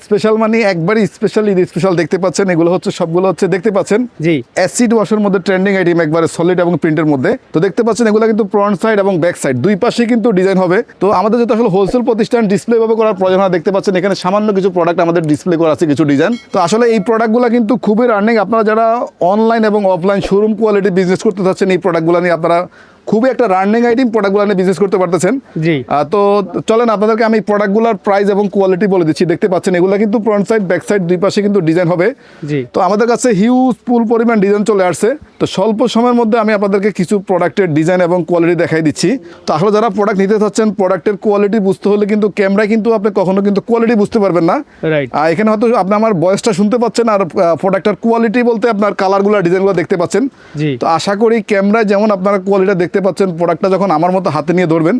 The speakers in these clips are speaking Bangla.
স্পেশাল মানে একবারই স্পেশাল, ঈদ স্পেশাল দেখতে পাচ্ছেন। এগুলো হচ্ছে সবগুলো হচ্ছে দেখতে পাচ্ছেন জি অ্যাসিড ওয়াশের মধ্যে ট্রেন্ডিং আইটেম, একবারে সলিড এবং প্রিন্টের মধ্যে। তো দেখতে পাচ্ছেন এগুলো কিন্তু ফ্রন্ট সাইড এবং ব্যাক সাইড দুই পাশে কিন্তু ডিজাইন হবে। তো আমাদের যেহেতু আসলে হোলসেল প্রতিষ্ঠান, ডিসপ্লে ভাবে করার প্রয়োজন হয়। দেখতে পাচ্ছেন এখানে সামান্য কিছু প্রোডাক্ট আমাদের ডিসপ্লে করা আছে, কিছু ডিজাইন। তো আসলে এই প্রোডাক্টগুলো কিন্তু খুবই রানিং। আপনারা যারা অনলাইন এবং অফলাইন শোরুম কোয়ালিটি বিজনেস করতে চাচ্ছেন, এই প্রোডাক্টগুলো নিয়ে আপনারা খুবই একটা রানিং আইটেম প্রোডাক্টগুলো নিয়ে বিজনেস করতে পারতেছেন। জি তো চলেন আপনাদেরকে আমি প্রোডাক্টগুলোর প্রাইস এবং কোয়ালিটি বলে দিচ্ছি। দেখতে পাচ্ছেন এগুলো কিন্তু ফ্রন্ট সাইড ব্যাক সাইড দুই পাশে কিন্তু ডিজাইন হবে। জি তো আমাদের কাছে হিউজ ফুল পরিমাণ ডিজাইন চলে আসছে। তো স্বল্প সময়ের মধ্যে আমি আপনাদেরকে কিছু প্রোডাক্টের ডিজাইন এবং কোয়ালিটি দেখাই দিচ্ছি। তো আসলে যারা প্রোডাক্ট নিতে চাচ্ছেন, প্রোডাক্টের কোয়ালিটি বুঝতে হলে কিন্তু ক্যামেরায় কিন্তু আপনি কখনো কিন্তু কোয়ালিটি বুঝতে পারবেন না। রাইট এখানে হয়তো আপনি আমার ভয়েসটা শুনতে পাচ্ছেন, আর প্রোডাক্টের কোয়ালিটি বলতে আপনার কালারগুলো ডিজাইনগুলো দেখতে পাচ্ছেন। জি তো আশা করি ক্যামেরায় যেমন আপনারা কোয়ালিটি দেখতে পাচ্ছেন, প্রোডাক্টটা যখন আমার মতো হাতে নিয়ে ধরবেন,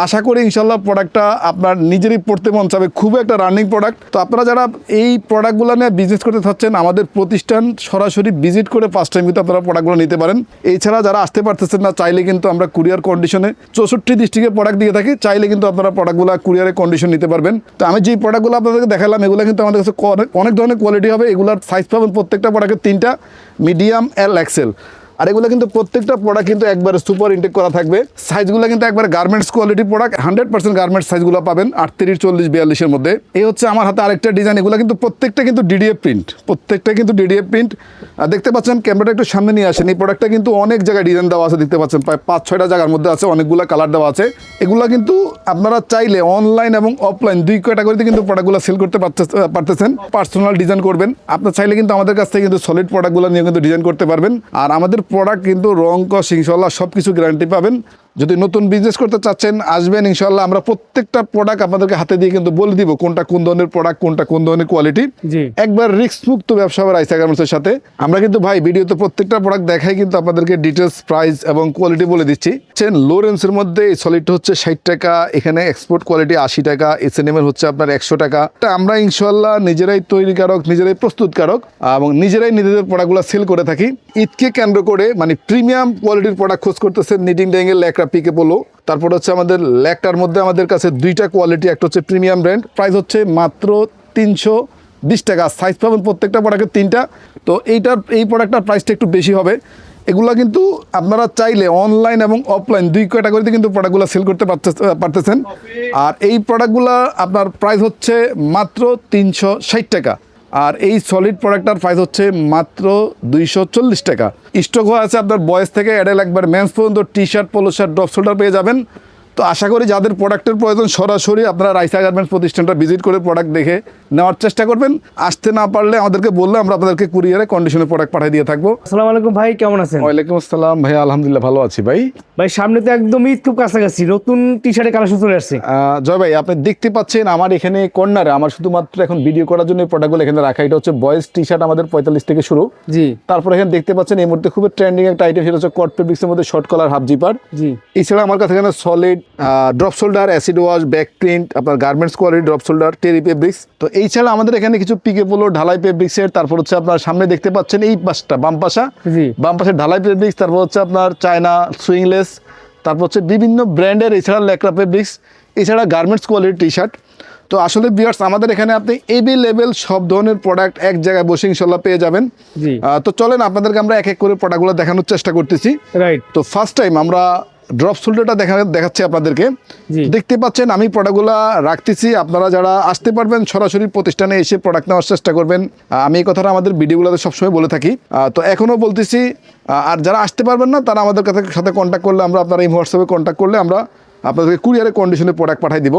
আশা করি ইনশাল্লাহ প্রোডাক্টটা আপনার নিজেরই পড়তে মন চাবে। খুবই একটা রানিং প্রোডাক্ট। তো আপনারা যারা এই প্রোডাক্টগুলো নিয়ে বিজনেস করতে চাচ্ছেন, আমাদের প্রতিষ্ঠান সরাসরি ভিজিট করে ফার্স্ট টাইম কিন্তু আপনারা প্রোডাক্টগুলো নিতে পারেন। এছাড়া যারা আসতে পারতেছেন না, চাইলে কিন্তু আমরা কুরিয়ার কন্ডিশনে 64 ডিস্ট্রিক্টে প্রোডাক্ট দিয়ে থাকি। চাইলে কিন্তু আপনারা প্রোডাক্টগুলো কুরিয়ারের কন্ডিশন নিতে পারবেন। তো আমি যেই প্রোডাক্টগুলো আপনাদেরকে দেখালাম, এগুলো কিন্তু আমাদের কাছে অনেক ধরনের কোয়ালিটি হবে। এগুলোর সাইজ পাবেন প্রত্যেকটা প্রোডাক্টের 3টা, মিডিয়াম, এল, এক্সেল। আর এগুলো কিন্তু প্রত্যেকটা প্রোডাক্ট কিন্তু একবারে সুপার ইনটেক করা থাকবে। সাইজগুলো কিন্তু একবারে গার্মেন্টস কোয়ালিটি প্রোডাক্ট, 100% গার্মেন্টস সাইজগুলো পাবেন 38, 40, 42-এর মধ্যে। এই হচ্ছে আমার হাতে আরেকটা ডিজাইন। এগুলো কিন্তু প্রত্যেকটা কিন্তু ডিডিএফ প্রিন্ট, প্রত্যেকটা কিন্তু ডিডিএফ প্রিন্ট। দেখতে পাচ্ছেন ক্যামেরাটা একটু সামনে নিয়ে আসেন। এই প্রোডাক্টটা কিন্তু অনেক জায়গায় ডিজাইন দেওয়া আছে, দেখতে পাচ্ছেন প্রায় 5-6টা জায়গার মধ্যে আছে, অনেকগুলো কালার দেওয়া আছে। এগুলো কিন্তু আপনারা চাইলে অনলাইন এবং অফলাইন দুই ক্যাটাগরিতে কিন্তু প্রোডাক্টগুলো সেল করতে পারতেছেন। পার্সোনাল ডিজাইন করবেন আপনার চাইলে কিন্তু আমাদের কাছ থেকে কিন্তু সলিড প্রোডাক্টগুলো নিয়ে কিন্তু ডিজাইন করতে পারবেন। আর আমাদের প্রোডাক্ট কিন্তু রং, কস, ইনশাল্লাহ সব কিছু গ্যারান্টি পাবেন। যদি নতুন বিজনেস করতে চাচ্ছেন, আসবেন ইনশাল্লাহ। আমরা প্রত্যেকটা প্রোডাক্ট আপনাদেরকে হাতে দিয়ে কিন্তু বলে দিব কোনটা কোন ধরনের প্রোডাক্ট, কোনটা কোন ধরনের কোয়ালিটি। একবার রিস্ক মুক্ত ব্যবসা হবে রাইসা গার্মেন্টসের সাথে। আমরা কিন্তু ভাই ভিডিওতে প্রত্যেকটা প্রোডাক্ট দেখাই কিন্তু আপনাদেরকে ডিটেলস, প্রাইস এবং কোয়ালিটি বলে দিচ্ছি। লো রেঞ্জের মধ্যে এই সলিডটা হচ্ছে 60 টাকা, এখানে এক্সপোর্ট কোয়ালিটি 80 টাকা, SNM এর হচ্ছে আপনার 100 টাকা। আমরা ইনশাল্লাহ নিজেরাই তৈরিকারক, নিজেরাই প্রস্তুতকারক এবং নিজেরাই নিজেদের প্রোডাক্টগুলো সেল করে থাকি। ঈদকে কেন্দ্র করে মানে প্রিমিয়াম কোয়ালিটির প্রোডাক্ট খোঁজ করতেছেন, নিটিং ড্যাঙ্গেল, ল্যাকড়া, পিকে পোলো। তারপর হচ্ছে আমাদের ল্যাকটার মধ্যে আমাদের কাছে 2টা কোয়ালিটি, একটা হচ্ছে প্রিমিয়াম ব্র্যান্ড, প্রাইস হচ্ছে মাত্র 320 টাকা। সাইজ পাবেন প্রত্যেকটা প্রোডাক্টের 3টা। তো এই প্রোডাক্টটার প্রাইসটা একটু বেশি হবে। এগুলো কিন্তু আপনারা চাইলে অনলাইন এবং অফলাইন দুই ক্যাটাগরিতে কিন্তু প্রোডাক্টগুলো সেল করতে পারতেছেন। আর এই প্রোডাক্টগুলো আপনার প্রাইস হচ্ছে মাত্র 360 টাকা। আর এই সলিড প্রোডাক্টটার প্রাইস হচ্ছে মাত্র 240 টাকা। স্টক হয়ে আছে আপনার বয়েজ থেকে অ্যাডাল্ট একবার মেন্স পর্যন্ত, T shirt, polo shirt, drop shoulder পেয়ে যাবেন। তো আশা করি যাদের প্রোডাক্টের প্রয়োজন সরাসরি আপনারা রাইসা গার্মেন্টস প্রতিষ্ঠানটা ভিজিট করে প্রোডাক্ট দেখে নেওয়ার চেষ্টা করবেন। আসতে না পারলে আমাদেরকে বললে আমরা আপনাদেরকে কুরিয়ারে কন্ডিশনে প্রোডাক্ট পাঠিয়ে দিয়ে থাকবো। আসসালামু আলাইকুম ভাই, কেমন আছেন? ওয়ালাইকুম আসসালাম ভাই, আলহামদুলিল্লাহ ভালো আছি ভাই। ভাই সামনে তো একদম ঈদ খুব কাছাকাছি, নতুন টি শার্টের কালেকশন চলে আসছে। জয় ভাই, আপনি দেখতে পাচ্ছেন আমার এখানে কর্নারে আমার শুধুমাত্র এখন ভিডিও করার জন্য প্রোডাক্টগুলো এখানে রাখা। এটা হচ্ছে বয়েজ টি শার্ট, আমাদের 45 থেকে শুরু। জি তারপর এখানে দেখতে পাচ্ছেন এই মুহূর্তে খুবই ট্রেন্ডিং একটা আইটেম, সেটা হচ্ছে কট ফেব্রিক্সের মধ্যে শর্ট কলার হাফ জিপার। জি এছাড়া আমার কাছে এখানে solid drop shoulder, acid wash, back print, আপনার গার্মেন্টস কোয়ালিটি ড্রপ শোল্ডার, টেরি ফেব্রিক্স। তো এই ছাড়া আমাদের এখানে কিছু পিকে পোলো, ঢালাই ফেব্রিক্সের। তারপর হচ্ছে আপনার সামনে দেখতে পাচ্ছেন এই পাশটা বাম পাশে ঢালাই ফেব্রিক্স। তারপর হচ্ছে আপনার চায়না সুইংলেস। তারপর হচ্ছে বিভিন্ন ব্র্যান্ডের, এছাড়া ল্যাকড়া ফেব্রিক্স, এছাড়া গার্মেন্টস কোয়ালিটি টি শার্ট। তো আসলে ভিউয়ার্স আমাদের এখানে আপনি এভেলেবেল সব ধরনের প্রোডাক্ট এক জায়গায় বসে ইনশাল্লাহ পেয়ে যাবেন। তো চলেন আপনাদেরকে আমরা এক এক করে প্রোডাক্টগুলো দেখানোর চেষ্টা করতেছি। রাইট। তো ফার্স্ট টাইম আমরা ড্রপ শোল্ডারটা দেখাচ্ছি আপনাদেরকে। দেখতে পাচ্ছেন আমি প্রোডাক্টগুলো রাখতেছি। আপনারা যারা আসতে পারবেন সরাসরি প্রতিষ্ঠানে এসে প্রোডাক্ট নেওয়ার চেষ্টা করবেন। আমি এই কথাটা আমাদের ভিডিওগুলোতে সবসময় বলে থাকি, তো এখনও বলতেছি। আর যারা আসতে পারবেন না তারা আমাদের সাথে কন্ট্যাক্ট করলে, আপনারা এই হোয়াটসঅ্যাপে কন্ট্যাক্ট করলে আমরা আপনাদেরকে কুরিয়ারের কন্ডিশনে প্রোডাক্ট পাঠিয়ে দিব।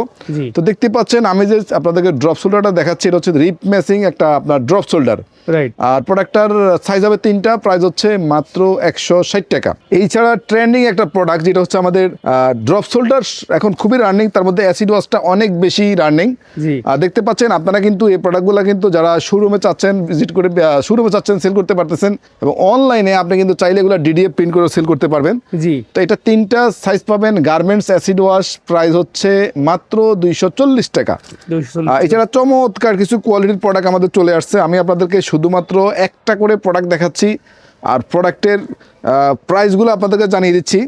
তো দেখতে পাচ্ছেন আমি যে আপনাদেরকে ড্রপ শোল্ডারটা দেখাচ্ছি, এটা হচ্ছে রিপ ম্যাচিং একটা আপনার ড্রপ শোল্ডার। আর প্রোডাক্টটার সাইজ হবে 3টা, প্রাইস হচ্ছে মাত্র 160 টাকা। এই ছাড়া ট্রেন্ডিং একটা প্রোডাক্ট যেটা হচ্ছে আমাদের ড্রপ শোল্ডার, এখন খুবই রানিং। তার মধ্যে অ্যাসিড ওয়াশটা অনেক বেশি রানিং। দেখতে পাচ্ছেন আপনারা কিন্তু এই প্রোডাক্টগুলো কিন্তু যারা শোরুমে চাচ্ছেন ভিজিট করে শোরুমে চাচ্ছেন সেল করতে পারতেছেন, এবং অনলাইনে আপনি কিন্তু চাইলে এগুলো ডিডিএফ প্রিন্ট করে সেল করতে পারবেন। তো এটা 3টা সাইজ পাবেন, গার্মেন্টস, অ্যাসিড ওয়াশ, প্রাইস হচ্ছে মাত্র 240 টাকা। এছাড়া চমৎকার কিছু কোয়ালিটির প্রোডাক্ট আমাদের চলে আসছে। আমি আপনাদেরকে শুধুমাত্র একটা করে প্রোডাক্ট দেখাচ্ছি। আর প্রোডাক্টের প্রাইসগুলো আপনাদেরকে জানিয়ে দিচ্ছি।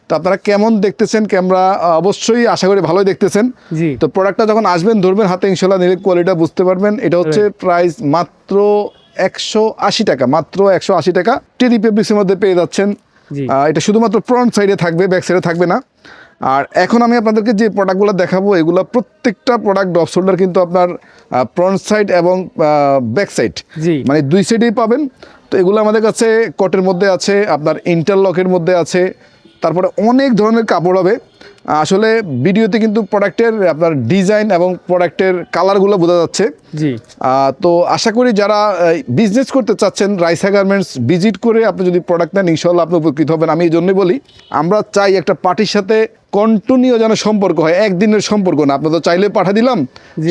তো আপনারা কেমন দেখতেছেন ক্যামেরা, অবশ্যই আশা করি ভালোই দেখতেছেন। জি। তো প্রোডাক্টটা যখন আসবেন ধরবেন হাতে, ইনশাল্লাহ নিলে কোয়ালিটিটা বুঝতে পারবেন। এটা হচ্ছে প্রাইস মাত্র 180 টাকা, মাত্র 180 টাকা টেরি ফেব্রিক্সের মধ্যে পেয়ে যাচ্ছেন। জি। এটা শুধুমাত্র ফ্রন্ট সাইডে থাকবে, ব্যাক সাইডে থাকবে না। আর এখন আমি আপনাদেরকে যে প্রোডাক্টগুলো দেখাবো, এগুলো প্রত্যেকটা প্রোডাক্ট ড্রপ শোল্ডার কিন্তু আপনার ফ্রন্ট সাইড এবং ব্যাক সাইড, জি। মানে দুই সাইডেই পাবেন। তো এগুলো আমাদের কাছে কটের মধ্যে আছে, আপনার ইন্টারলকের মধ্যে আছে, তারপরে অনেক ধরনের কাপড় হবে। আসলে ভিডিওতে কিন্তু প্রোডাক্টের আপনার ডিজাইন এবং প্রোডাক্টের কালারগুলো বোঝা যাচ্ছে। জি। তো আশা করি যারা বিজনেস করতে চাচ্ছেন রাইসা গার্মেন্টস ভিজিট করে আপনি যদি প্রোডাক্ট নেন, ইনশাল্লাহ আপনি উপকৃত হবেন। আমি এই জন্যই বলি, আমরা চাই একটা পার্টির সাথে কন্টিনিউ যেন সম্পর্ক হয়, একদিনের সম্পর্ক না। আপনি তো চাইলে পাঠিয়ে দিলাম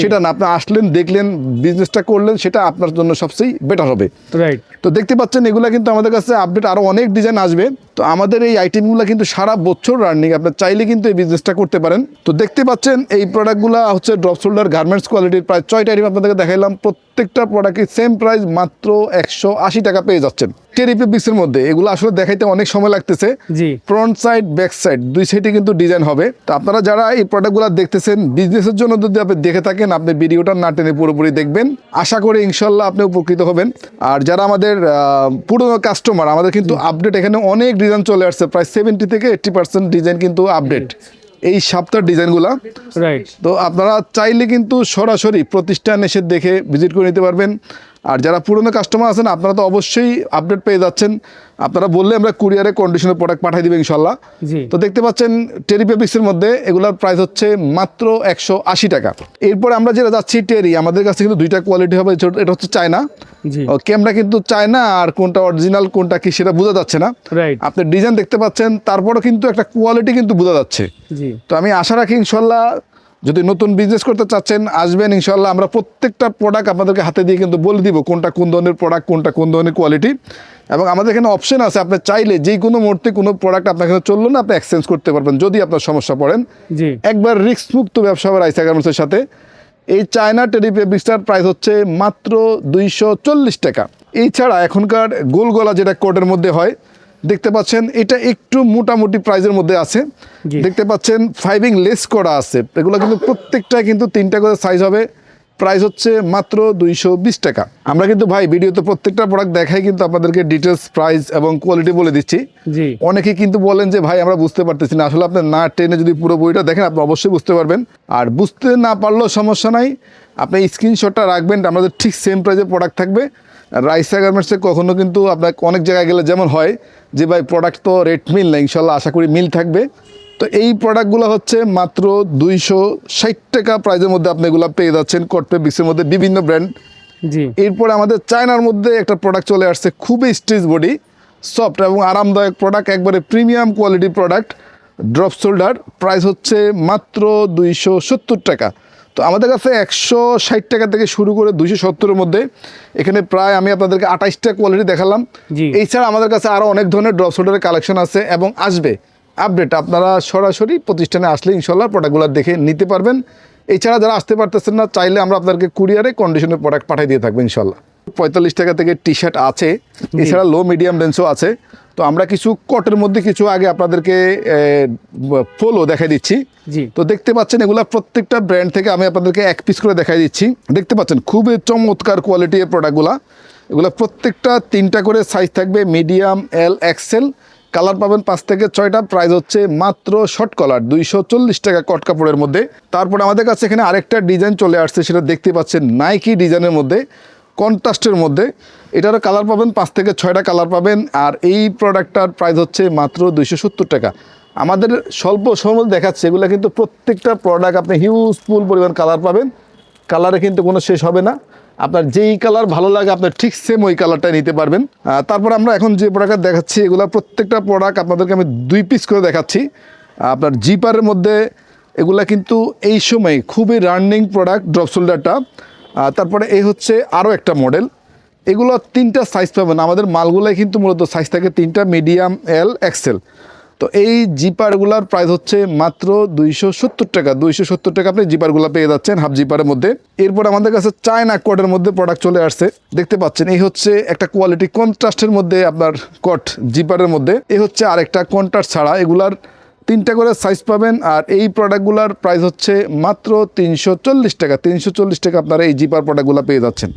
সেটা না, আপনি আসলেন, দেখলেন, বিজনেসটা করলেন, সেটা আপনার জন্য সবচেয়ে বেটার হবে। রাইট। তো দেখতে পাচ্ছেন এগুলো কিন্তু আমাদের কাছে আপডেট আরও অনেক ডিজাইন আসবে। তো আমাদের এই আইটেমগুলো কিন্তু সারা বছর রানিং, আপনার চাইলে কিন্তু এই বিজনেসটা করতে পারেন। তো দেখতে পাচ্ছেন এই প্রোডাক্টগুলো হচ্ছে ড্রপ শোল্ডার গার্মেন্টস কোয়ালিটির, প্রায় 6টা আইটেম আপনাদেরকে দেখাইলাম। প্রত্যেকটা প্রোডাক্টের সেম প্রাইস মাত্র 180 টাকা পেয়ে যাচ্ছেন টেরি ফেব্রিক্সের মধ্যে। এগুলো আসলে দেখাইতে অনেক সময় লাগতেছে। জি। ফ্রন্ট সাইড ব্যাক সাইড দুই সাইডে কিন্তু ডিজাইন হবে। তো আপনারা যারা এই প্রোডাক্টগুলো দেখতেছেন বিজনেসের জন্য যদি আপনি দেখে থাকেন, আপনি ভিডিওটা না টেনে পুরোপুরি দেখবেন, আশা করি ইনশাল্লাহ আপনি উপকৃত হবেন। আর যারা আমাদের পুরনো কাস্টমার, আমাদের কিন্তু আপডেট এখানে অনেক ডিজাইন চলে আসছে, প্রায় 70 থেকে 80% ডিজাইন কিন্তু আপডেট এই সপ্তাহের ডিজাইনগুলো। রাইট। তো আপনারা চাইলে কিন্তু সরাসরি প্রতিষ্ঠান এসে দেখে ভিজিট করে নিতে পারবেন। আর যারা পুরনো কাস্টমার আছেন আপনারা তো অবশ্যই আপডেট পেয়ে যাচ্ছেন, আপনারা বললে আমরা কুরিয়ারে কন্ডিশনের প্রোডাক্ট পাঠিয়ে দেবো ইনশাল্লাহ। জি। তো দেখতে পাচ্ছেন টেরি ফেব্রিক্সের মধ্যে এগুলোর প্রাইস হচ্ছে মাত্র 180 টাকা। এরপরে আমরা যেটা যাচ্ছি টেরি, আমাদের কাছে কিন্তু দুইটা কোয়ালিটি হবে। এটা হচ্ছে চায়না, জি। ক্যামেরা কিন্তু চায়না, আর কোনটা অরিজিনাল কোনটা কি সেটা বোঝা যাচ্ছে না। রাইট। আপনি ডিজাইন দেখতে পাচ্ছেন, তারপরে কিন্তু একটা কোয়ালিটি কিন্তু বোঝা যাচ্ছে। জি। তো আমি আশা রাখি ইনশাল্লাহ যদি নতুন বিজনেস করতে চাচ্ছেন আসবেন, ইনশাল্লাহ আমরা প্রত্যেকটা প্রোডাক্ট আপনাদেরকে হাতে দিয়ে কিন্তু বলে দিব কোনটা কোন ধরনের প্রোডাক্ট, কোনটা কোন ধরনের কোয়ালিটি। এবং আমাদের এখানে অপশন আছে, আপনি চাইলে যে কোনো মুহূর্তে কোনো প্রোডাক্ট আপনার এখানে চললো না, আপনি এক্সচেঞ্জ করতে পারবেন যদি আপনার সমস্যা পড়েন। জি। একবার রিস্ক মুক্ত ব্যবসা হবে রাইসা গার্মেন্টসের সাথে। এই চায়না টেরি ফেব্রিক্সটার প্রাইস হচ্ছে মাত্র 240 টাকা। এছাড়া এখনকার গোল গলা যেটা কোটের মধ্যে হয় দেখতে পাচ্ছেন, এটা একটু মোটামুটি প্রাইজের মধ্যে আছে। জি। দেখতে পাচ্ছেন ফাইভিং লেস করা আছে, এগুলো কিন্তু প্রত্যেকটা কিন্তু 3টা করে সাইজ হবে। প্রাইস হচ্ছে মাত্র 220 টাকা। আমরা কিন্তু ভাই ভিডিওতে প্রত্যেকটা প্রোডাক্ট দেখাই কিন্তু আপনাদেরকে ডিটেলস, প্রাইস এবং কোয়ালিটি বলে দিচ্ছি। জি। অনেকে কিন্তু বলেন যে ভাই আমরা বুঝতে পারতেছি না। আসলে আপনি না টেনে যদি পুরো বইটা দেখেন আপনি অবশ্যই বুঝতে পারবেন। আর বুঝতে না পারলেও সমস্যা নাই, আপনি স্ক্রিনশটটা রাখবেন, আমাদের ঠিক সেম প্রাইসে প্রোডাক্ট থাকবে। রাইসা গার্মেন্টসে কখনো কিন্তু আপনার অনেক জায়গায় গেলে যেমন হয় যে ভাই প্রোডাক্ট তো রেট মিল না, ইনশাল্লাহ আশা করি মিল থাকবে। তো এই প্রোডাক্টগুলো হচ্ছে মাত্র 260 টাকা প্রাইসের মধ্যে আপনি এগুলো পেয়ে যাচ্ছেন কোট ফেব্রিক্সের মধ্যে বিভিন্ন ব্র্যান্ড। জি। এরপরে আমাদের চায়নার মধ্যে একটা প্রোডাক্ট চলে আসছে, খুবই স্ট্রেচ বডি, সফট এবং আরামদায়ক প্রোডাক্ট, একবারে premium quality product, drop shoulder. Price হচ্ছে মাত্র 270 টাকা। তো আমাদের কাছে 160 টাকা থেকে শুরু করে 270-এর মধ্যে এখানে প্রায় আমি আপনাদেরকে 28টা কোয়ালিটি দেখালাম। জি। এছাড়া আমাদের কাছে আরও অনেক ধরনের ড্রপ শোল্ডারের কালেকশন আছে এবং আসবে আপডেট। আপনারা সরাসরি প্রতিষ্ঠানে আসলে ইনশাল্লাহ প্রোডাক্টগুলো দেখে নিতে পারবেন। এছাড়া যারা আসতে পারতেছেন না, চাইলে আমরা আপনাদেরকে কুরিয়ারে কন্ডিশনের প্রোডাক্ট পাঠিয়ে দিয়ে থাকবো ইনশাল্লাহ। 45 টাকা থেকে টি শার্ট আছে, এছাড়া লো মিডিয়াম রেঞ্জও আছে। তো আমরা কিছু কটের মধ্যে কিছু আগে আপনাদেরকে পোলো দেখাই দিচ্ছি। জি। তো দেখতে পাচ্ছেন এগুলা প্রত্যেকটা ব্র্যান্ড থেকে আমি আপনাদেরকে এক পিস করে দেখাই দিচ্ছি। দেখতে পাচ্ছেন খুবই চমৎকার কোয়ালিটির প্রোডাক্টগুলা। এগুলো প্রত্যেকটা 3টা করে সাইজ থাকবে, মিডিয়াম, এল, এক্সেল। কালার পাবেন 5 থেকে 6টা। প্রাইস হচ্ছে মাত্র শর্ট কলার 240 টাকা কট কাপড়ের মধ্যে। তারপর আমাদের কাছে এখানে আরেকটা ডিজাইন চলে আসছে, সেটা দেখতে পাচ্ছেন নাইকি ডিজাইনের মধ্যে, কন্ট্রাস্টের মধ্যে। এটারও কালার পাবেন 5 থেকে 6টা কালার পাবেন। আর এই প্রোডাক্টটার প্রাইস হচ্ছে মাত্র 270 টাকা। আমাদের স্বল্প সময় দেখাচ্ছে, এগুলো কিন্তু প্রত্যেকটা প্রোডাক্ট আপনি হিউজফুল পরিমাণ কালার পাবেন, কালারে কিন্তু কোনো শেষ হবে না। আপনার যেই কালার ভালো লাগে আপনার ঠিক সেম ওই কালারটাই নিতে পারবেন। তারপর আমরা এখন যে প্রোডাক্ট দেখাচ্ছি, এগুলো প্রত্যেকটা প্রোডাক্ট আপনাদেরকে আমি 2 পিস করে দেখাচ্ছি। আপনার জিপারের মধ্যে এগুলা কিন্তু এই সময় খুবই রানিং প্রোডাক্ট, ড্রপ শোল্ডারটা। তারপরে এই হচ্ছে আরও একটা মডেল, এগুলো 3টা সাইজ পাবেন। আমাদের মালগুলাই কিন্তু মূলত সাইজ থাকে 3টা, মিডিয়াম, এল, এক্সেল। তো তো এই জিপারগুলার প্রাইস হচ্ছে মাত্র 270 টাকা। 270 টাকা আপনি জিপারগুলো পেয়ে যাচ্ছেন হাফ জিপারের মধ্যে। এরপর আমাদের কাছে চায়না কটের মধ্যে প্রোডাক্ট চলে আসছে, দেখতে পাচ্ছেন। এই হচ্ছে একটা কোয়ালিটি কন্ট্রাস্টের মধ্যে আপনার কট জিপারের মধ্যে। এই হচ্ছে আরেকটা কন্ট্রাস্ট ছাড়া, এগুলার 3টা করে সাইজ পাবেন। আর এই প্রোডাক্টগুলোর প্রাইস হচ্ছে মাত্র 340 টাকা। 340 টাকা আপনারা এই জিপার প্রোডাক্টগুলো পেয়ে যাচ্ছেন।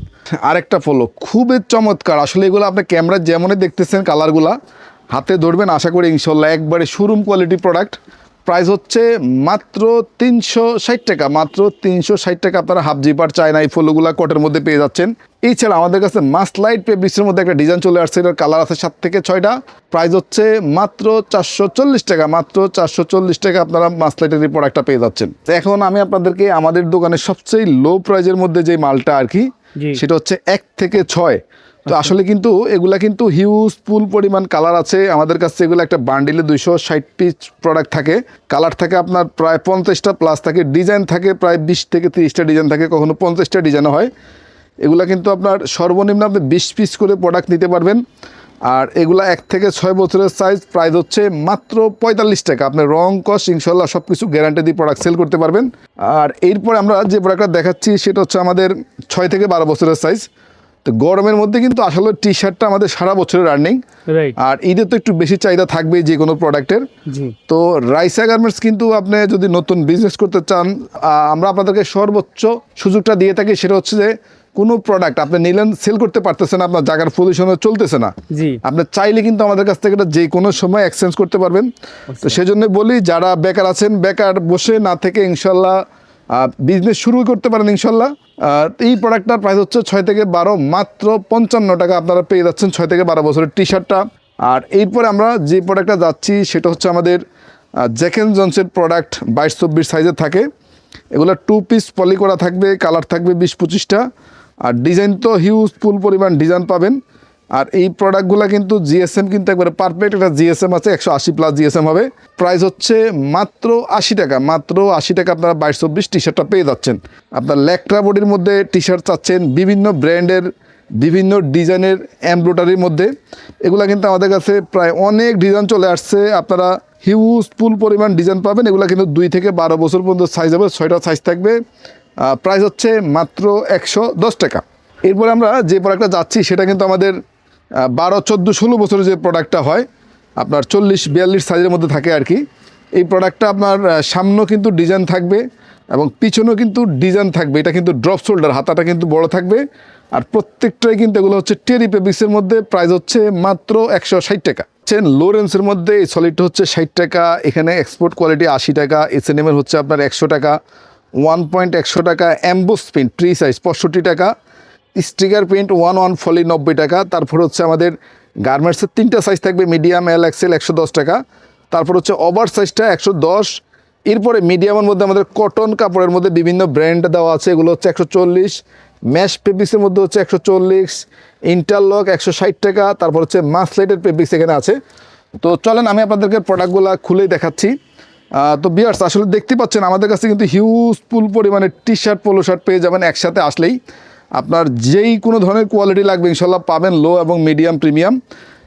আরেকটা ফলো খুবই চমৎকার, আসলে এগুলো আপনি ক্যামেরা যেমনই দেখতেছেন কালারগুলা, হাতে ধরবেন আশা করি ইনশাল্লাহ একবারে শোরুম কোয়ালিটি প্রোডাক্ট। প্রাইস হচ্ছে মাত্র 360 টাকা। মাত্র 360 টাকা আপনারা হাফ জিপার চায়না এই ফলোগুলা কটের মধ্যে পেয়ে যাচ্ছেন। এছাড়া আমাদের কাছে মাসলাইট ফেব্রিক্সের মধ্যে একটা ডিজাইন চলে আসছে, এটার কালার আছে 7 থেকে 6টা। প্রাইস হচ্ছে মাত্র 440 টাকা। মাত্র 440 টাকা আপনারা মাসলাইটের এই প্রোডাক্টটা পেয়ে যাচ্ছেন। এখন আমি আপনাদেরকে আমাদের দোকানের সবচেয়ে লো প্রাইজের মধ্যে যে মালটা আর কি, জি। সেটা হচ্ছে 1 থেকে 6। তো আসলে কিন্তু এগুলা কিন্তু হিউজ ফুল পরিমাণ কালার আছে আমাদের কাছে। এগুলো একটা বান্ডিলে 260 পিস প্রোডাক্ট থাকে, কালার থাকে আপনার প্রায় 50টা প্লাস থাকে, ডিজাইন থাকে প্রায় 20 থেকে 30টা ডিজাইন থাকে, কখনো 50টা ডিজাইনও হয়। এগুলা কিন্তু আপনার সর্বনিম্ন আপনি 20 পিস করে প্রোডাক্ট নিতে পারবেন। আর এগুলা 1 থেকে 6 বছরের সাইজ, প্রাইস হচ্ছে মাত্র 45 টাকা। আপনি রং কস্ট ইনশাল্লাহ সব কিছু গ্যারান্টি দিয়ে প্রোডাক্ট সেল করতে পারবেন। আর এরপরে আমরা যে প্রোডাক্টটা দেখাচ্ছি সেটা হচ্ছে আমাদের 6 থেকে 12 বছরের সাইজ। তো গরমের মধ্যে কিন্তু আসলে টি শার্টটা আমাদের সারা বছরের রানিং, রাইট। আর ঈদে তো একটু বেশি চাহিদা থাকবেই যে কোনো প্রোডাক্টের। জি। তো রাইসা গার্মেন্টস কিন্তু আপনি যদি নতুন বিজনেস করতে চান, আমরা আপনাদেরকে সর্বোচ্চ সুযোগটা দিয়ে থাকি। সেটা হচ্ছে যে কোনো প্রোডাক্ট আপনি নিলেন, সেল করতে পারতেছেন, আপনার জায়গার পজিশনে চলতেছে না, জি। আপনি চাইলে কিন্তু আমাদের কাছ থেকে এটা যে কোনো সময় এক্সচেঞ্জ করতে পারবেন। তো সেজন্য বলি, যারা বেকার আছেন, বেকার বসে না থেকে ইনশাল্লাহ বিজনেস শুরু করতে পারেন ইনশাল্লাহ। এই প্রোডাক্টটার প্রাইস হচ্ছে 6 থেকে 12, মাত্র 55 টাকা আপনারা পেয়ে যাচ্ছেন 6 থেকে 12 বছরের টি শার্টটা। আর এরপরে আমরা যে প্রোডাক্টটা যাচ্ছি সেটা হচ্ছে আমাদের জ্যাক এন্ড জনসের প্রোডাক্ট 22-24 সাইজের থাকে। এগুলো 2 পিস পলি করা থাকবে, কালার থাকবে 20-25টা, আর ডিজাইন তো হিউজ ফুল পরিমাণ ডিজাইন পাবেন। আর এই প্রোডাক্টগুলো কিন্তু জিএসএম কিন্তু একবারে পারফেক্ট একটা জিএসএম আছে, 180 প্লাস জিএসএম হবে। প্রাইস হচ্ছে মাত্র 80 টাকা। মাত্র 80 টাকা আপনারা 22-24 টি শার্টটা পেয়ে যাচ্ছেন। আপনার ল্যাকট্রা বডির মধ্যে টি শার্ট চাচ্ছেন, বিভিন্ন ব্র্যান্ডের বিভিন্ন ডিজাইনের এমব্রয়ডারির মধ্যে, এগুলো কিন্তু আমাদের কাছে প্রায় অনেক ডিজাইন চলে আসছে। আপনারা হিউজ ফুল পরিমাণ ডিজাইন পাবেন। এগুলো কিন্তু 2 থেকে 12 বছর পর্যন্ত সাইজ হবে, 6টা সাইজ থাকবে। প্রাইস হচ্ছে মাত্র 110 টাকা। এরপরে আমরা যে প্রোডাক্টটা যাচ্ছি সেটা কিন্তু আমাদের 12, 14, 16 বছরের যে প্রোডাক্টটা হয় আপনার 40-42 সাইজের মধ্যে থাকে আর কি। এই প্রোডাক্টটা আপনার সামনেও কিন্তু ডিজাইন থাকবে এবং পিছনেও কিন্তু ডিজাইন থাকবে। এটা কিন্তু ড্রপ শোল্ডার, হাতাটা কিন্তু বড় থাকবে। আর প্রত্যেকটাই কিন্তু এগুলো হচ্ছে টেরি ফেব্রিক্সের মধ্যে। প্রাইস হচ্ছে মাত্র 160 টাকা। লোরেন্সের মধ্যে এই সলিডটা হচ্ছে 60 টাকা। এখানে এক্সপোর্ট কোয়ালিটি 80 টাকা। এসএনএমের হচ্ছে আপনার 100 টাকা। 1 পয়েন্ট 100 টাকা। অ্যাম্বোস প্রিন্ট ট্রি সাইজ 65 টাকা। স্টিকার প্রিন্ট 1 ফলি 90 টাকা। তারপর হচ্ছে আমাদের গার্মেন্টসের 3টা সাইজ থাকবে, মিডিয়াম, এল, এক্সেল 110 টাকা। তারপর হচ্ছে ওভার সাইজটা 110। এরপরে মিডিয়ামের মধ্যে আমাদের কটন কাপড়ের মধ্যে বিভিন্ন ব্র্যান্ড দেওয়া আছে, এগুলো হচ্ছে 140। ম্যাশ ফেব্রিক্সের মধ্যে হচ্ছে 140। ইন্টারলক 160 টাকা। তারপর হচ্ছে মাসলাইটের ফেব্রিক্স এখানে আছে। তো চলেন আমি আপনাদেরকে প্রোডাক্টগুলো খুলেই দেখাচ্ছি। তো বিয়ার্স আসলে দেখতে পাচ্ছেন আমাদের কাছে কিন্তু হিউজ ফুল পরিমাণে টি শার্ট, পোলো শার্ট পেয়ে যাবেন একসাথে আসলেই। আপনার যেই কোনো ধরনের কোয়ালিটি লাগবে ইনশাল্লাহ পাবেন, লো এবং মিডিয়াম, প্রিমিয়াম।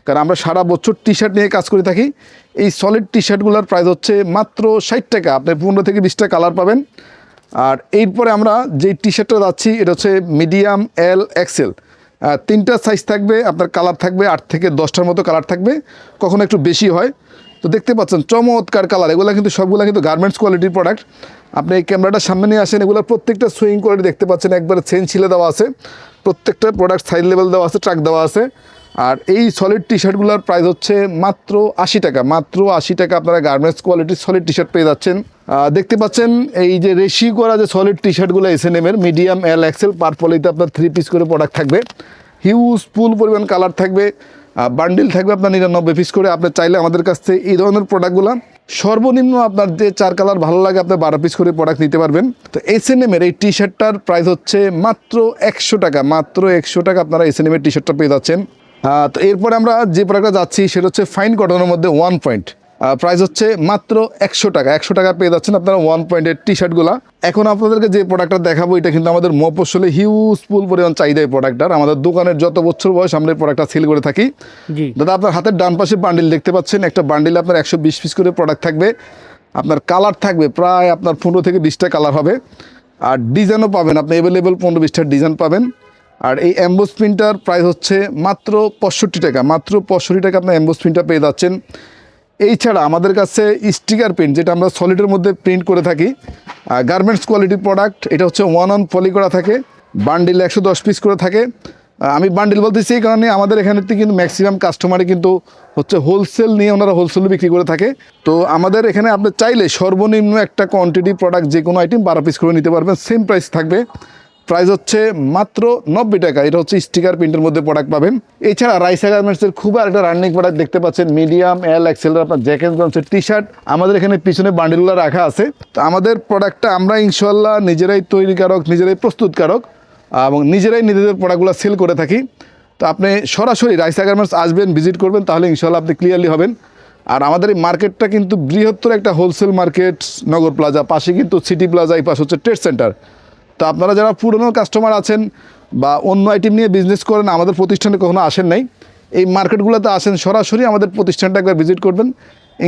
কারণ আমরা সারা বছর টি শার্ট নিয়ে কাজ করে থাকি। এই সলিড টি শার্টগুলোর প্রাইস হচ্ছে মাত্র 60 টাকা। আপনি 15 থেকে 20টা কালার পাবেন। আর এরপরে আমরা যেই টি শার্টটা যাচ্ছি এটা হচ্ছে মিডিয়াম, এল, এক্সেল। 3টা সাইজ থাকবে, আপনার কালার থাকবে 8 থেকে 10টার মতো কালার থাকবে, কখনো একটু বেশি হয়। তো দেখতে পাচ্ছেন চমৎকার কালার। এগুলো কিন্তু সবগুলো কিন্তু গার্মেন্টস কোয়ালিটির প্রোডাক্ট। আপনি এই ক্যামেরাটা সামনে নিয়ে আসেন, এগুলো প্রত্যেকটা সুইং কোয়ালিটি দেখতে পাচ্ছেন, একবারে চেন ছিলে দেওয়া আছে। প্রত্যেকটা প্রোডাক্ট সাইড লেভেল দেওয়া আছে, ট্রাক দেওয়া আছে। আর এই সলিড টি শার্টগুলোর প্রাইস হচ্ছে মাত্র 80 টাকা। মাত্র 80 টাকা আপনারা গার্মেন্টস কোয়ালিটির সলিড টি শার্ট পেয়ে যাচ্ছেন। দেখতে পাচ্ছেন এই যে রেশি করা যে সলিড টি শার্টগুলো এসএনএমের মিডিয়াম, এল, এক্সেল, পার পলিতে আপনার 3 পিস করে প্রোডাক্ট থাকবে। হিউজ ফুল পরিমাণ কালার থাকবে, বান্ডিল থাকবে আপনার 99 পিস করে। আপনি চাইলে আমাদের কাছ থেকে এই ধরনের প্রোডাক্টগুলো সর্বনিম্ন আপনার যে 4 কালার ভালো লাগে আপনি 12 পিস করে প্রোডাক্ট নিতে পারবেন। তো এসএনএমের এই টি শার্টটার প্রাইস হচ্ছে মাত্র 100 টাকা। মাত্র 100 টাকা আপনারা এসএনএমের টি শার্টটা পেয়ে যাচ্ছেন। তো এরপরে আমরা যে প্রোডাক্টটা যাচ্ছি সেটা হচ্ছে ফাইন কটনের মধ্যে 1 পয়েন্ট। প্রাইস হচ্ছে মাত্র 100 টাকা। 100 টাকা পেয়ে যাচ্ছেন আপনারা 1 পয়েন্টের টি শার্টগুলো। এখন আপনাদেরকে যে প্রোডাক্টটা দেখাবো এটা কিন্তু আমাদের মফস্বলে হিউজফুল পরিমাণ চাহিদা এই প্রোডাক্টটার। আমাদের দোকানের যত বছর বয়স আমরা এই প্রোডাক্টটা সেল করে থাকি। জি দাদা আপনার হাতের ডান পাশে বান্ডিল দেখতে পাচ্ছেন, একটা বান্ডিলে আপনার 120 পিস করে প্রোডাক্ট থাকবে। আপনার কালার থাকবে প্রায় আপনার 15 থেকে 20টা কালার হবে, আর ডিজাইনও পাবেন আপনি অ্যাভেলেবেল 15-20টা ডিজাইন পাবেন। আর এই অ্যাম্বোস প্রিন্টার প্রাইস হচ্ছে মাত্র 65 টাকা। মাত্র 65 টাকা আপনার অ্যাম্বোস প্রিন্টার পেয়ে যাচ্ছেন। এই ছাড়া আমাদের কাছে স্টিকার প্রিন্ট, যেটা আমরা সলিডের মধ্যে প্রিন্ট করে থাকি, গার্মেন্টস কোয়ালিটির প্রোডাক্ট। এটা হচ্ছে 1 পলি করা থাকে, বান্ডিল 110 পিস করে থাকে। আমি বান্ডিল বলতেছি এই কারণে আমাদের এখানে কিন্তু ম্যাক্সিমাম কাস্টমারই কিন্তু হচ্ছে হোলসেল নিয়ে ওনারা হোলসেলে বিক্রি করে থাকে। তো আমাদের এখানে আপনি চাইলে সর্বনিম্ন একটা কোয়ান্টিটি প্রোডাক্ট যে কোনো আইটেম 12 পিস করে নিতে পারবেন, সেম প্রাইস থাকবে। প্রাইস হচ্ছে মাত্র 90 টাকা। এটা হচ্ছে স্টিকার প্রিন্টের মধ্যে প্রোডাক্ট পাবেন। এছাড়া রাইসা গার্মেন্টসের খুব একটা রানিং প্রোডাক্ট দেখতে পাচ্ছেন, মিডিয়াম এল এক্সেলের আপনার জ্যাক এন্ড জনসের টি শার্ট আমাদের এখানে পিছনে বান্ডিলগুলো রাখা আছে। তো আমাদের প্রোডাক্টটা আমরা ইনশাল্লাহ নিজেরাই তৈরিকারক, নিজেরাই প্রস্তুতকারক এবং নিজেরাই নিজেদের প্রোডাক্টগুলো সেল করে থাকি। তো আপনি সরাসরি রাইসা গার্মেন্টস আসবেন, ভিজিট করবেন, তাহলে ইনশাল্লাহ আপনি ক্লিয়ারলি হবেন। আর আমাদের এই মার্কেটটা কিন্তু বৃহত্তর একটা হোলসেল মার্কেট, নগর প্লাজা পাশে কিন্তু সিটি প্লাজা, এই পাশে হচ্ছে ট্রেড সেন্টার। তো আপনারা যারা পুরনো কাস্টমার আছেন বা অন্য আইটেম নিয়ে বিজনেস করেন, আমাদের প্রতিষ্ঠানে কখনো আসেন নাই, এই মার্কেটগুলোতে আসেন, সরাসরি আমাদের প্রতিষ্ঠানটা একবার ভিজিট করবেন,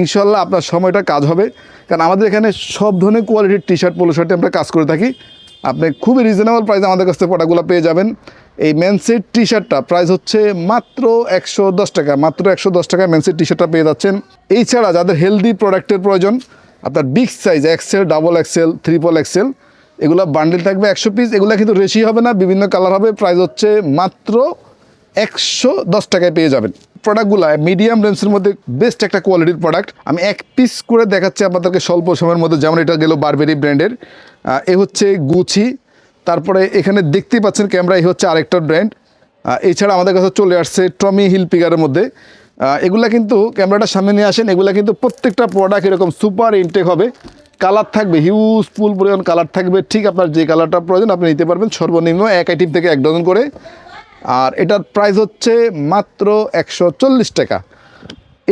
ইনশাল্লাহ আপনার সময়টা কাজ হবে। কারণ আমাদের এখানে সব ধরনের কোয়ালিটির টি শার্ট, পোলো শার্টে আমরা কাজ করে থাকি। আপনি খুবই রিজনেবল প্রাইসে আমাদের কাছ থেকে প্রোডাক্টগুলো পেয়ে যাবেন। এই মেন্সের টি শার্টটা প্রাইস হচ্ছে মাত্র 110 টাকা। মাত্র 110 টাকায় মেন্সের টি শার্টটা পেয়ে যাচ্ছেন। এই ছাড়া যাদের হেলদি প্রোডাক্টের প্রয়োজন, আপনার big size Excel, double XL, triple Excel, এগুলো বান্ডিল থাকবে 100 পিস। এগুলো কিন্তু রেশি হবে না, বিভিন্ন কালার হবে। প্রাইস হচ্ছে মাত্র 110 টাকায় পেয়ে যাবেন। প্রোডাক্টগুলো মিডিয়াম রেঞ্জের মধ্যে বেস্ট একটা কোয়ালিটির প্রোডাক্ট। আমি এক পিস করে দেখাচ্ছি আপনাদেরকে স্বল্প সময়ের মধ্যে। যেমন এটা গেল বারবেরি ব্র্যান্ডের, এ হচ্ছে গুচি। তারপরে এখানে দেখতেই পাচ্ছেন ক্যামেরা, এই হচ্ছে আরেকটা ব্র্যান্ড। এছাড়া আমাদের কাছে চলে আসছে টমি হিলফিগারের মধ্যে। এগুলা কিন্তু ক্যামেরাটার সামনে নিয়ে আসেন, এগুলা কিন্তু প্রত্যেকটা প্রোডাক্ট এরকম সুপার ইনটেক হবে। কালার থাকবে হিউজ ফুল পরিমাণ কালার থাকবে। ঠিক আপনার যে কালারটা প্রয়োজন আপনি নিতে পারবেন, সর্বনিম্ন এক আইটেম থেকে 1 ডজন করে। আর এটার প্রাইস হচ্ছে মাত্র 140 টাকা।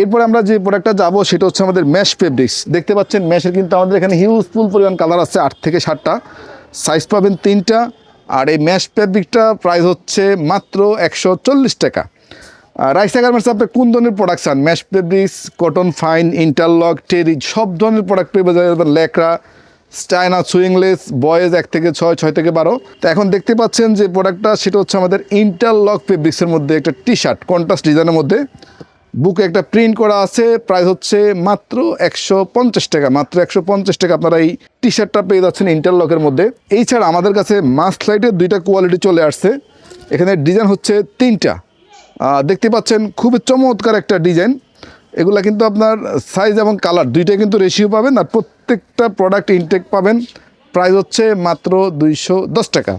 এরপরে আমরা যে প্রোডাক্টটা যাবো সেটা হচ্ছে আমাদের ম্যাশ ফেব্রিক্স। দেখতে পাচ্ছেন ম্যাশের কিন্তু আমাদের এখানে হিউজ ফুল পরিমাণ কালার আছে, 8 থেকে 7টা, সাইজ পাবেন 3টা। আর এই ম্যাশ ফেব্রিকটা প্রাইস হচ্ছে মাত্র 140 টাকা। রাইসা গার্মেন্টস আপনি কোন ধরনের প্রোডাক্ট চান, mesh fabrics, cotton fine, interlock, terry, সব ধরনের প্রোডাক্ট পেয়ে যাবেন। ল্যাকড়া, চায়না, সুইংলেস, বয়েজ 1 থেকে 6, 6 থেকে 12। তো এখন দেখতে পাচ্ছেন যে প্রোডাক্টটা সেটা হচ্ছে আমাদের ইন্টারলক ফেব্রিক্সের মধ্যে একটা টি শার্ট, কন্ট্রাস্ট ডিজাইনের মধ্যে, বুকে একটা প্রিন্ট করা আছে। প্রাইস হচ্ছে মাত্র 150 টাকা। মাত্র 150 টাকা আপনারা এই টি শার্টটা পেয়ে যাচ্ছেন ইন্টারলকের মধ্যে। এই ছাড়া আমাদের কাছে মাসলাইটের 2টা কোয়ালিটি চলে আসছে। এখানে ডিজাইন হচ্ছে 3টা, দেখতে পাচ্ছেন খুবই চমৎকার একটা ডিজাইন। এগুলা কিন্তু আপনার সাইজ এবং কালার 2টাই কিন্তু রেশিও পাবেন, আর প্রত্যেকটা প্রোডাক্ট ইনটেক পাবেন। প্রাইস হচ্ছে মাত্র 210 টাকা।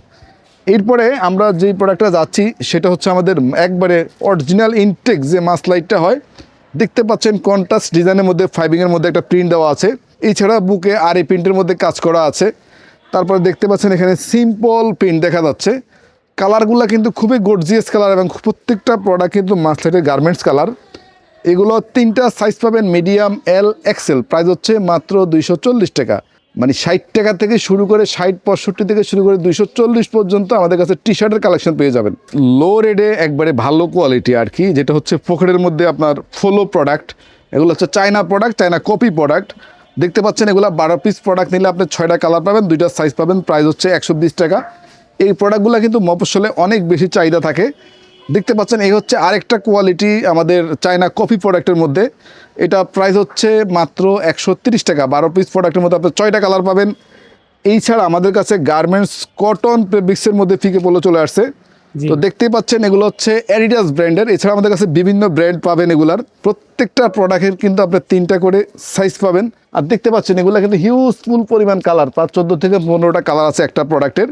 এরপরে আমরা যেই প্রোডাক্টটা যাচ্ছি সেটা হচ্ছে আমাদের একবারে অরিজিনাল ইনটেক যে মাসলাইটটা হয়। দেখতে পাচ্ছেন কন্ট্রাস্ট ডিজাইনের মধ্যে ফাইবিংয়ের মধ্যে একটা প্রিন্ট দেওয়া আছে। এছাড়া বুকে আর এই প্রিন্টের মধ্যে কাজ করা আছে। তারপরে দেখতে পাচ্ছেন এখানে সিম্পল প্রিন্ট দেখা যাচ্ছে। কালারগুলো কিন্তু খুবই গর্জিয়াস কালার এবং প্রত্যেকটা প্রোডাক্ট কিন্তু মাসলাইটের গার্মেন্টস কালার। এগুলো 3টা সাইজ পাবেন, মিডিয়াম, এল, এক্সেল। প্রাইস হচ্ছে মাত্র 240 টাকা। মানে 60 টাকা থেকে শুরু করে 60-65 থেকে শুরু করে 240 পর্যন্ত আমাদের কাছে টি শার্টের কালেকশন পেয়ে যাবেন। লো রেটে একবারে ভালো কোয়ালিটি আর কি, যেটা হচ্ছে পকেটের মধ্যে আপনার ফলো প্রোডাক্ট। এগুলো হচ্ছে China product, China copy product. দেখতে পাচ্ছেন এগুলো 12 পিস প্রোডাক্ট নিলে আপনি 6টা কালার পাবেন, 2টা সাইজ পাবেন। প্রাইস হচ্ছে 120 টাকা। এই প্রোডাক্টগুলো কিন্তু মফস্বলে অনেক বেশি চাহিদা থাকে। দেখতে পাচ্ছেন এই হচ্ছে আরেকটা কোয়ালিটি আমাদের চায়না কপি প্রোডাক্টের মধ্যে। এটা প্রাইস হচ্ছে মাত্র 130 টাকা। 12 পিস প্রোডাক্টের মধ্যে আপনি 6টা কালার পাবেন। এই ছাড়া আমাদের কাছে গার্মেন্টস কটন ফেব্রিক্সের মধ্যে ফিকে পোলো চলে আসছে। তো দেখতেই পাচ্ছেন এগুলো হচ্ছে অ্যাডিডাস ব্র্যান্ডের। এছাড়া আমাদের কাছে বিভিন্ন ব্র্যান্ড পাবেন। এগুলার প্রত্যেকটা প্রোডাক্টের কিন্তু আপনি 3টা করে সাইজ পাবেন। আর দেখতে পাচ্ছেন এগুলো কিন্তু হিউজফুল পরিমাণ কালার, 14 থেকে 15টা কালার আছে একটা প্রোডাক্টের।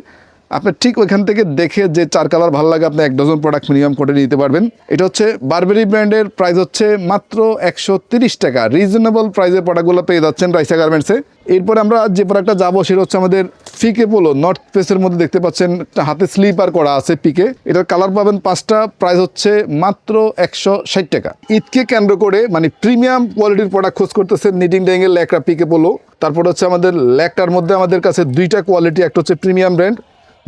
আপনি ঠিক ওইখান থেকে দেখে যে 4 কালার ভালো লাগে আপনি 1 ডজন প্রোডাক্ট মিনিমাম করে নিতে পারবেন। এটা হচ্ছে বারবেরি ব্র্যান্ডের, প্রাইস হচ্ছে মাত্র 130 টাকা। রিজনেবল প্রাইসে প্রোডাক্টগুলো পেয়ে যাচ্ছেন রাইসা গার্মেন্টসে। এরপরে আমরা যে প্রোডাক্টটা যাবো সেটা হচ্ছে আমাদের পিকে পোলো, নর্থ ফেসের মধ্যে দেখতে পাচ্ছেন একটা হাতে স্লিপার করা আছে পিকে। এটার কালার পাবেন 5টা, প্রাইস হচ্ছে মাত্র 160 টাকা। ঈদকে কেন্দ্র করে মানে প্রিমিয়াম কোয়ালিটির প্রোডাক্ট খোঁজ করতেছেন, নিটিং ড্যাঙ্গের ল্যাকড়া পিকে পোলো। তারপর হচ্ছে আমাদের ল্যাকটার মধ্যে আমাদের কাছে 2টা কোয়ালিটি, একটা হচ্ছে প্রিমিয়াম ব্র্যান্ড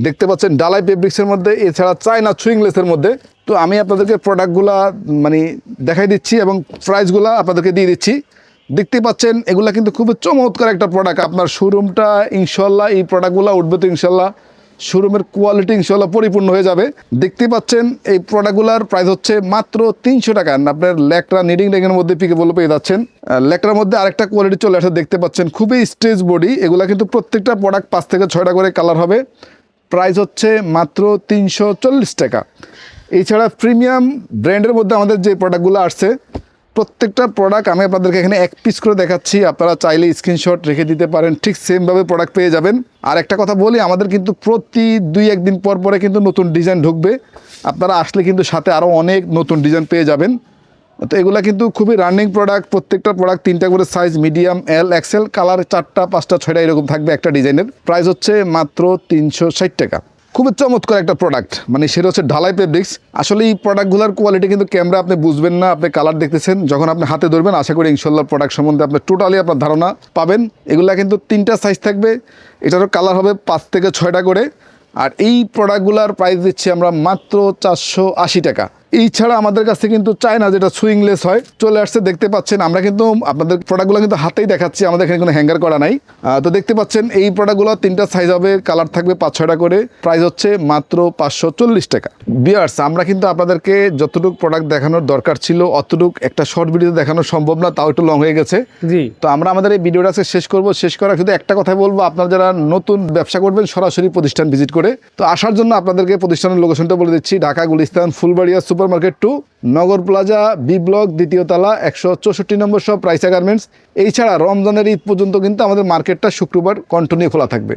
দেখতে পাচ্ছেন ডালাই ফেব্রিক্সের মধ্যে, এছাড়া চায়না সুইংলেসের মধ্যে। তো আমি আপনাদেরকে প্রোডাক্টগুলা মানে দেখাই দিচ্ছি এবং প্রাইসগুলা আপনাদেরকে দিয়ে দিচ্ছি। দেখতে পাচ্ছেন এগুলা কিন্তু খুব চমৎকার একটা প্রোডাক্ট। আপনার শোরুমটা ইনশাল্লাহ এই প্রোডাক্টগুলো উঠবে তো ইনশাল্লাহ শোরুমের কোয়ালিটি ইনশাল্লাহ পরিপূর্ণ হয়ে যাবে। দেখতে পাচ্ছেন এই প্রোডাক্টগুলোর প্রাইস হচ্ছে মাত্র 300 টাকা। আপনার ল্যাকড়া নিডিং ড্যাঙ্গের মধ্যে পিকে বলে পেয়ে যাচ্ছেন। ল্যাকড়ার মধ্যে আরেকটা কোয়ালিটি চলে আসে, দেখতে পাচ্ছেন খুবই স্ট্রেচ বডি। এগুলা কিন্তু প্রত্যেকটা প্রোডাক্ট 5 থেকে 6টা করে কালার হবে। প্রাইস হচ্ছে মাত্র 340 টাকা। এছাড়া প্রিমিয়াম ব্র্যান্ডের মধ্যে আমাদের যে প্রোডাক্টগুলো আসছে প্রত্যেকটা প্রোডাক্ট আমি আপনাদেরকে এখানে 1 পিস করে দেখাচ্ছি, আপনারা চাইলে স্ক্রিনশট রেখে দিতে পারেন, ঠিক সেমভাবে প্রোডাক্ট পেয়ে যাবেন। আর একটা কথা বলি, আমাদের কিন্তু প্রতি 2-1 দিন পর পরে কিন্তু নতুন ডিজাইন ঢুকবে। আপনারা আসলে কিন্তু সাথে আরও অনেক নতুন ডিজাইন পেয়ে যাবেন। তো এগুলা কিন্তু খুবই রানিং প্রোডাক্ট। প্রত্যেকটা প্রোডাক্ট 3টা করে সাইজ, মিডিয়াম, এল, এক্সেল, কালার 4টা 5টা 6টা এরকম থাকবে একটা ডিজাইনের। প্রাইস হচ্ছে মাত্র 360 টাকা। খুবই চমৎকার একটা প্রোডাক্ট, মানে সেটা হচ্ছে ঢালাই ফেব্রিক্স। আসলে এই প্রোডাক্টগুলোর কোয়ালিটি কিন্তু ক্যামেরা আপনি বুঝবেন না, আপনি কালার দেখতেছেন, যখন আপনি হাতে ধরবেন আশা করি ইনশাল্লাহ প্রোডাক্ট সম্বন্ধে আপনি টোটালি আপনার ধারণা পাবেন। এগুলা কিন্তু 3টা সাইজ থাকবে, এটারও কালার হবে 5 থেকে 6টা করে। আর এই প্রোডাক্টগুলোর প্রাইস দিচ্ছি আমরা মাত্র 480 টাকা। এই ছাড়া আমাদের কাছে কিন্তু চায়না যেটা সুইংলেস হয় চলে আসছে, দেখতে পাচ্ছেন। আমরা কিন্তু আপনাদের প্রোডাক্টগুলো কিন্তু হাতেই দেখাচ্ছি, আমাদের এখানে কোনো হ্যাঙ্গার করা নাই। তো দেখতে পাচ্ছেন এই প্রোডাক্টগুলো 3টা সাইজ হবে, কালার থাকবে 5-6টা করে। প্রাইস হচ্ছে মাত্র 540 টাকা। ভিউয়ার্স, আমরা কিন্তু আপনাদেরকে যতটুকু প্রোডাক্ট দেখানোর দরকার ছিল অতটুকু একটা শর্ট ভিডিওতে দেখানো সম্ভব না, তাও একটু লং হয়ে গেছে। জি, তো আমরা আমাদের এই ভিডিওটা আজকে শেষ করব। শেষ করার শুধু একটা কথাই বলবো, আপনারা যারা নতুন ব্যবসা করবেন সরাসরি প্রতিষ্ঠান ভিজিট করে। তো আসার জন্য আপনাদেরকে প্রতিষ্ঠানের লোকেশনটা বলে দিচ্ছি, ঢাকা গুলিস্তান ফুলবাড়িয়া সুপার মার্কেট 2, নগর প্লাজা, বি ব্লক, 2য় তলা, 164 নম্বর শপ, রাইসা গার্মেন্টস। এই ছাড়া রমজানের ঈদ পর্যন্ত কিন্তু আমাদের মার্কেটটা শুক্রবার কন্টিনিউ খোলা থাকবে।